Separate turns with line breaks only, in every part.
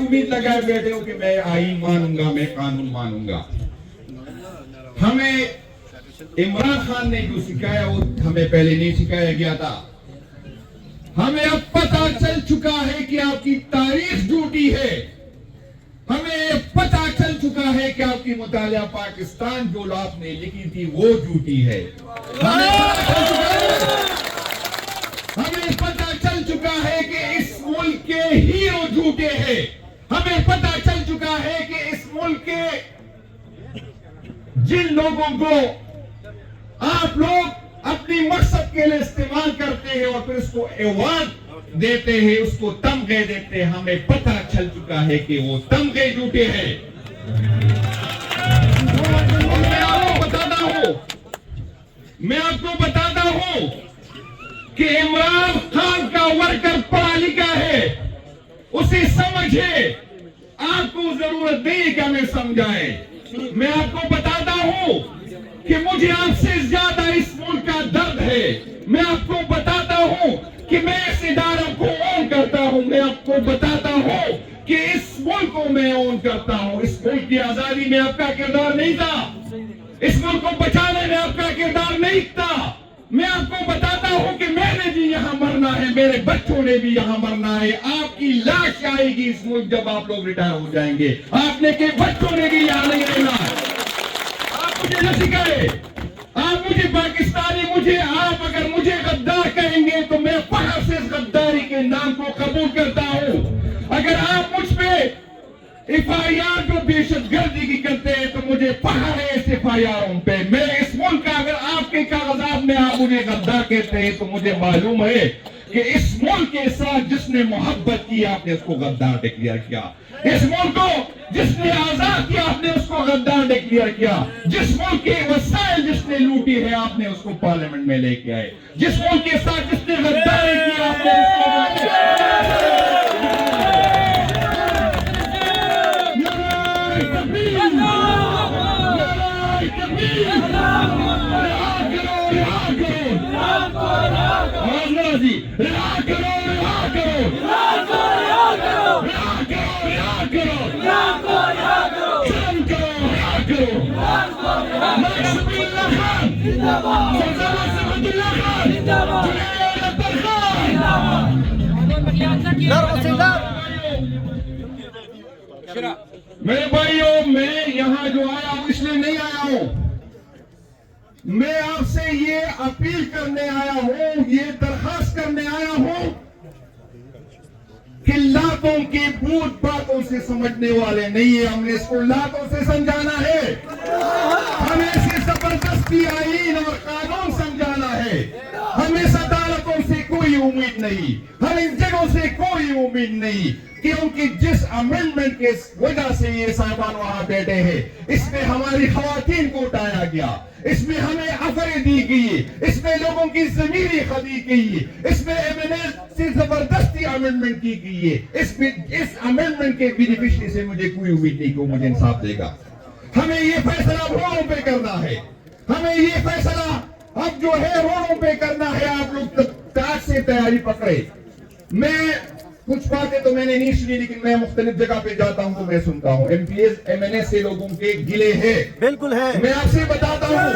امید لگائے بیٹھے ہو کہ میں آئین مانوں گا، میں قانون مانوں گا. ہمیں عمران خان نے جو سکھایا وہ ہمیں پہلے نہیں سکھایا گیا تھا. ہمیں اب پتہ چل چکا ہے کہ آپ کی تاریخ جھوٹی ہے. ہمیں پتہ چل چکا ہے کہ آپ کی مطالعہ پاکستان جو آپ نے لکھی تھی وہ جھوٹی ہے. ہمیں پتہ چل چکا ہے کہ اس ملک کے ہیرو جھوٹے ہیں. ہمیں پتہ چل چکا ہے کہ اس ملک کے جن لوگوں کو آپ لوگ اپنی مقصد کے لیے استعمال کرتے ہیں اور پھر اس کو ایوارڈ دیتے ہیں، اس کو تمغے دیتے ہیں، ہمیں پتہ چل چکا ہے کہ وہ تمغے جھوٹے ہیں. میں آپ کو بتاتا ہوں کہ عمران خان کا ورکر پڑھا لکھا ہے، اسے سمجھ ہے. آپ کو ضرورت نہیں کہ ہمیں سمجھائے. میں آپ کو بتاتا ہوں کہ مجھے آپ سے زیادہ اس ملک کا درد ہے. میں آپ کو بتاتا ہوں کہ میں اس اداروں کو اون کرتا ہوں. میں آپ کو بتاتا ہوں کہ اس ملک کو میں اون کرتا ہوں. اس ملک کی آزادی میں آپ کا کردار نہیں تھا. اس ملک کو بچانے میں آپ کا کردار نہیں تھا. میں آپ کو بتاتا ہوں کہ میں نے بھی یہاں مرنا ہے، میرے بچوں نے بھی یہاں مرنا ہے. آپ کی لاش آئے گی اس ملک جب آپ لوگ ریٹائر ہو جائیں گے. آپ نے کہ بچوں نے بھی یہاں نہیں رہنا ہے. آپ مجھے نہ سکھائے. آپ مجھے پاکستانی، آپ اگر مجھے غدار کہیں گے تو میں فخر سے اس غداری کے نام کو قبول کرتا ہوں. اگر آپ مجھ پہ FIR جو دہشت گردی کی کرتے ہیں تو مجھے فخر ہے اس FIR پہ. میں اس ملک کا اگر آپ کے کاغذات میں آپ مجھے غدار کہتے ہیں تو مجھے معلوم ہے کہ اس ملک کے ساتھ جس نے محبت کی آپ نے اس کو غدار ڈکلیئر کیا. اس ملک کو جس نے آزاد کیا آپ نے اس کو غدار ڈکلیئر کیا. جس ملک کے وسائل جس نے لوٹی ہے آپ نے اس کو پارلیمنٹ میں لے کے آئے. جس ملک کے ساتھ جس نے غداری کی آپ نے اس کو میرے بھائیوں، میں یہاں جو آیا ہوں اس لیے نہیں آیا ہوں. میں آپ سے یہ اپیل کرنے آیا ہوں، یہ درخواست کرنے آیا ہوں کہ لاتوں کی بھوت باتوں سے سمجھنے والے نہیں ہیں. ہم نے اس کو لاتوں سے سمجھانا ہے. ہمیں اسے زبردستی آئین اور قانون سمجھانا ہے. ہمیں اس عدالتوں سے کوئی امید نہیں، ہمیں ان جگہوں سے کوئی امید نہیں، کیونکہ جس امینڈمنٹ کے وجہ سے یہ صاحبان وہاں بیٹھے ہیں اس میں ہماری خواتین کو اٹھایا گیا، اس میں ہمیں افرے دی گئی، اس میں لوگوں کی ضمیری خدی کی، اس میں MNA سے زبردستی امینڈمنٹ کی گئی ہے. اس امینڈمنٹ کے بینیفیشری سے مجھے کوئی امید نہیں کہ وہ مجھے انصاف دے گا. ہمیں یہ فیصلہ روڈوں پہ کرنا ہے. ہمیں یہ فیصلہ اب جو ہے روڈوں پہ کرنا ہے. آپ لوگ تاج سے تیاری پکڑے. میں کچھ باتیں تو میں نے نہیں سنی، لیکن میں مختلف جگہ پہ جاتا ہوں تو میں سنتا ہوں MPs MNA سے لوگوں کے گلے ہیں. بالکل ہے. میں آپ سے بتاتا ہوں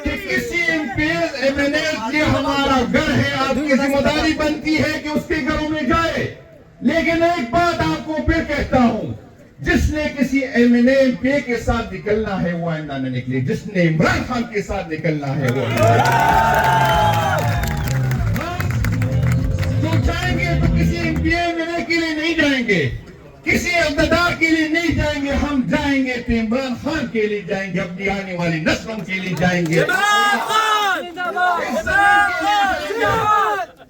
کہ کسی MPs MNA یہ ہمارا گھر ہے، آپ کی ذمہ داری بنتی ہے کہ اس کے گھروں میں جائے. لیکن ایک بات آپ کو پھر کہتا ہوں، جس نے کسی MNA MP کے ساتھ نکلنا ہے وہ آئندہ نہ نکلے. جس نے عمران خان کے ساتھ نکلنا ہے وہ جو جائیں گے تو کسی MP MNA کے لیے نہیں جائیں گے، کسی اقتدار کے لیے نہیں جائیں گے. ہم جائیں گے تو عمران خان کے لیے جائیں گے، اپنی آنے والی نسلوں کے لیے جائیں گے.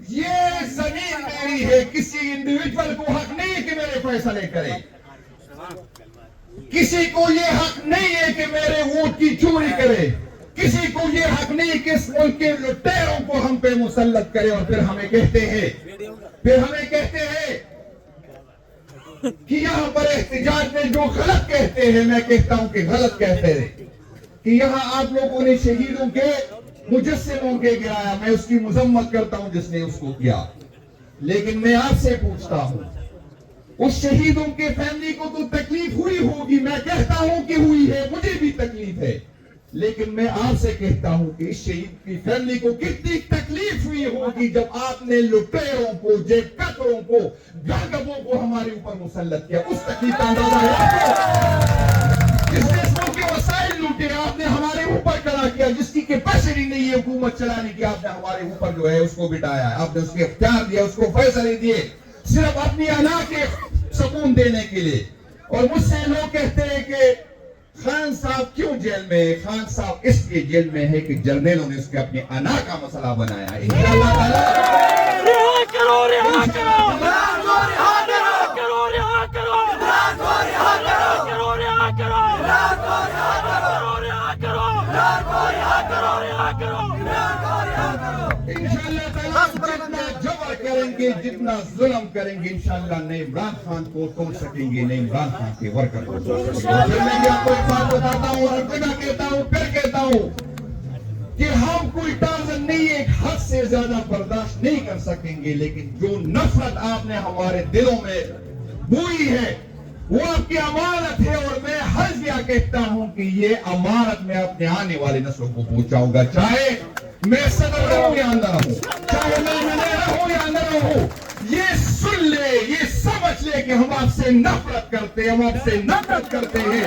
یہ زمین میری ہے. کسی انڈیویجول کو حق نہیں ہے کہ میرے فیصلے کرے. کسی کو یہ حق نہیں ہے کہ میرے ووٹ کی چوری کرے. کسی کو یہ حق نہیں کہ اس ملک کے لٹیروں کو ہم پہ مسلط کرے اور پھر ہمیں کہتے ہیں کہ یہاں پر احتجاج میں جو غلط کہتے ہیں، میں کہتا ہوں کہ غلط کہتے ہیں کہ یہاں آپ لوگوں نے شہیدوں کے مجسموں کے گرایا. میں اس کی مذمت کرتا ہوں جس نے اس کو کیا. لیکن میں آپ سے پوچھتا ہوں اس شہیدوں کے فیملی کو تو تکلیف ہوئی ہوگی, میں کہتا ہوں کہ ہوئی ہے, مجھے بھی تکلیف ہے, لیکن میں آپ سے کہتا ہوں کہ اس شہید کی فیملی کو کتنی تکلیف ہوئی ہوگی جب آپ نے لٹیروں کو, جیب کتروں کو, گاگبوں کو ہمارے اوپر مسلط کیا. اس تکلیف کا اندازہ ہے آپ کو؟ جس نے اس ملک کے وسائل لوٹے آپ نے ہمارے اوپر کھڑا کیا, جس کی کیپیسٹی نہیں ہے حکومت چلانے کی آپ نے ہمارے اوپر جو ہے اس کو بٹایا, آپ نے اس کے اختیار دیا, اس کو فیصلے دیے صرف اپنی انا کے سکون دینے کے لیے. اور مجھ سے لوگ کہتے ہیں کہ خان صاحب کیوں جیل میں ہے؟ خان صاحب اس لیے جیل میں ہے کہ جرنیلوں نے اس کے اپنے انا کا مسئلہ بنایا ہے. انشاءاللہ تعالی
رہا کرو, رہا کرو, رہا کرو, رہا کرو, رہا کرو, رہا کرو, رہا کرو, رہا کرو, رہا کرو, رہا کرو.
انشاءاللہ تعالی جتنا جبر کریں گے, جتنا ظلم کریں گے, انشاءاللہ نہ عمران خان کو توڑ سکیں گے, نہ عمران خان کے ورکر کو توڑ سکیں گے. پھر میں آپ کو ایک بات بتاتا ہوں, اور جگہ کہتا ہوں, پھر کہتا ہوں کہ ہم کوئی ٹازن نہیں, ایک حد سے زیادہ برداشت نہیں کر سکیں گے, لیکن جو نفرت آپ نے ہمارے دلوں میں بوئی ہے وہ آپ کی امانت ہے, اور میں حلفیہ کہتا ہوں کہ یہ امانت میں اپنے آنے والے نسلوں کو پہنچاؤں گا, چاہے میں صدر رہوں یا اندر رہوں, چاہے میں رہوں یا اندر رہوں. یہ سن لے, یہ سمجھ لے کہ ہم آپ سے نفرت کرتے ہیں, ہم آپ سے نفرت کرتے ہیں.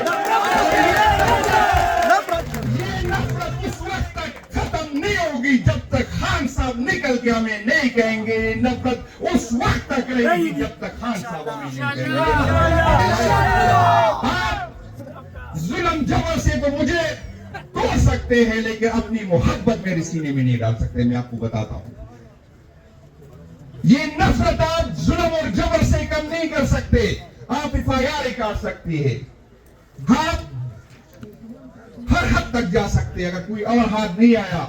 یہ نفرت اس وقت تک ختم نہیں ہوگی جب تک خان صاحب نکل کے ہمیں نہیں کہیں گے. یہ نفرت اس وقت تک رہے گی جب تک خان صاحب ہمیں نہیں کہیں گے. آپ ظلم جبر سے تو مجھے توڑ سکتے ہیں, لیکن اپنی محبت میرے سینے میں نہیں ڈال سکتے. میں آپ کو بتاتا ہوں, یہ نفرت آپ ظلم اور جبر سے کم نہیں کر سکتے. آپ FIR کاٹ سکتے ہیں, آپ ہر حد تک جا سکتے ہیں. اگر کوئی اور ہاتھ نہیں آیا,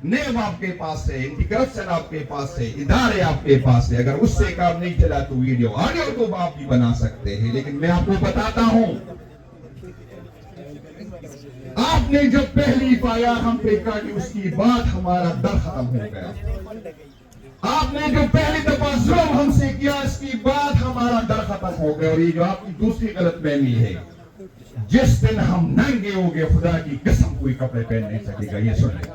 نیب آپ کے پاس ہے, اینٹی کرپشن آپ کے پاس ہے, ادارے آپ کے پاس ہے, اگر اس سے کام نہیں چلا تو ویڈیو آڈیو تو آپ بھی بنا سکتے ہیں. لیکن میں آپ کو بتاتا ہوں, آپ نے جب پہلی FIR ہم پہ کاٹی اس کی بعد ہمارا ڈر ختم ہو گیا. آپ نے جو پہلی دفعہ ظلم ہم سے کیا اس کی بعد ہمارا ڈر ختم ہو گیا. اور یہ جو آپ کی دوسری غلط فہمی ہے, جس دن ہم ننگے ہو گئے خدا کی قسم کوئی کپڑے پہن نہیں سکے گا. یہ سن لیں,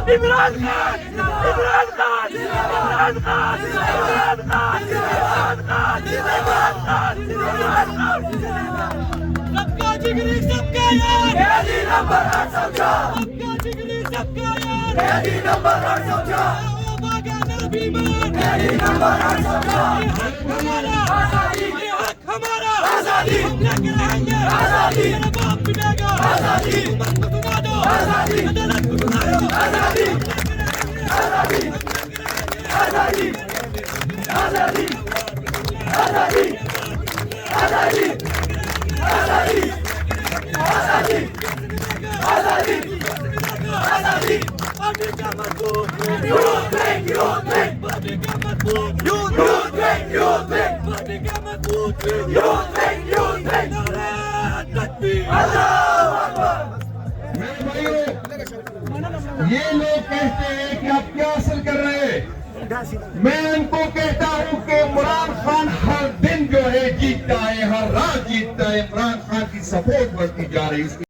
عمران خان, عمران خان, عمران خان, عمران خان, عمران خان, عمران خان, عمران خان. سب کا جگری سب کا یار, میری نمبر 8 سمجھا. سب کا جگری سب کا یار, میری نمبر 8 سمجھا. باغانا بیمار, میری نمبر 8 سمجھا. یہ حق ہمارا آزادی, یہ حق ہمارا آزادی. ہم لے کے رہیں گے آزادی. میرا باپ پٹے گا آزادی. حکومت کو دبا دو آزادی. عدالت کو دبا دو آزادی. آزادی, آزادی, آزادی, آزادی, آزادی, آزادی, آزادی, آزادی, آزادی. پارٹی کا مضبوط youth wing, youth wing. Party کا مضبوط youth wing, youth wing. Party کا مضبوط یوتھ ونگ, یوتھ ونگ. نعرہ تکبیر, اللہ اکبر.
میرے بھائیو, یہ لوگ کہتے ہیں کہ آپ کیا حاصل کر رہے ہیں. میں ان کو کہتا ہوں کہ عمران خان ہر دن جو ہے جیتتا ہے, ہر رات جیتتا ہے. عمران خان کی سپورٹ بڑھتی جا رہی ہے.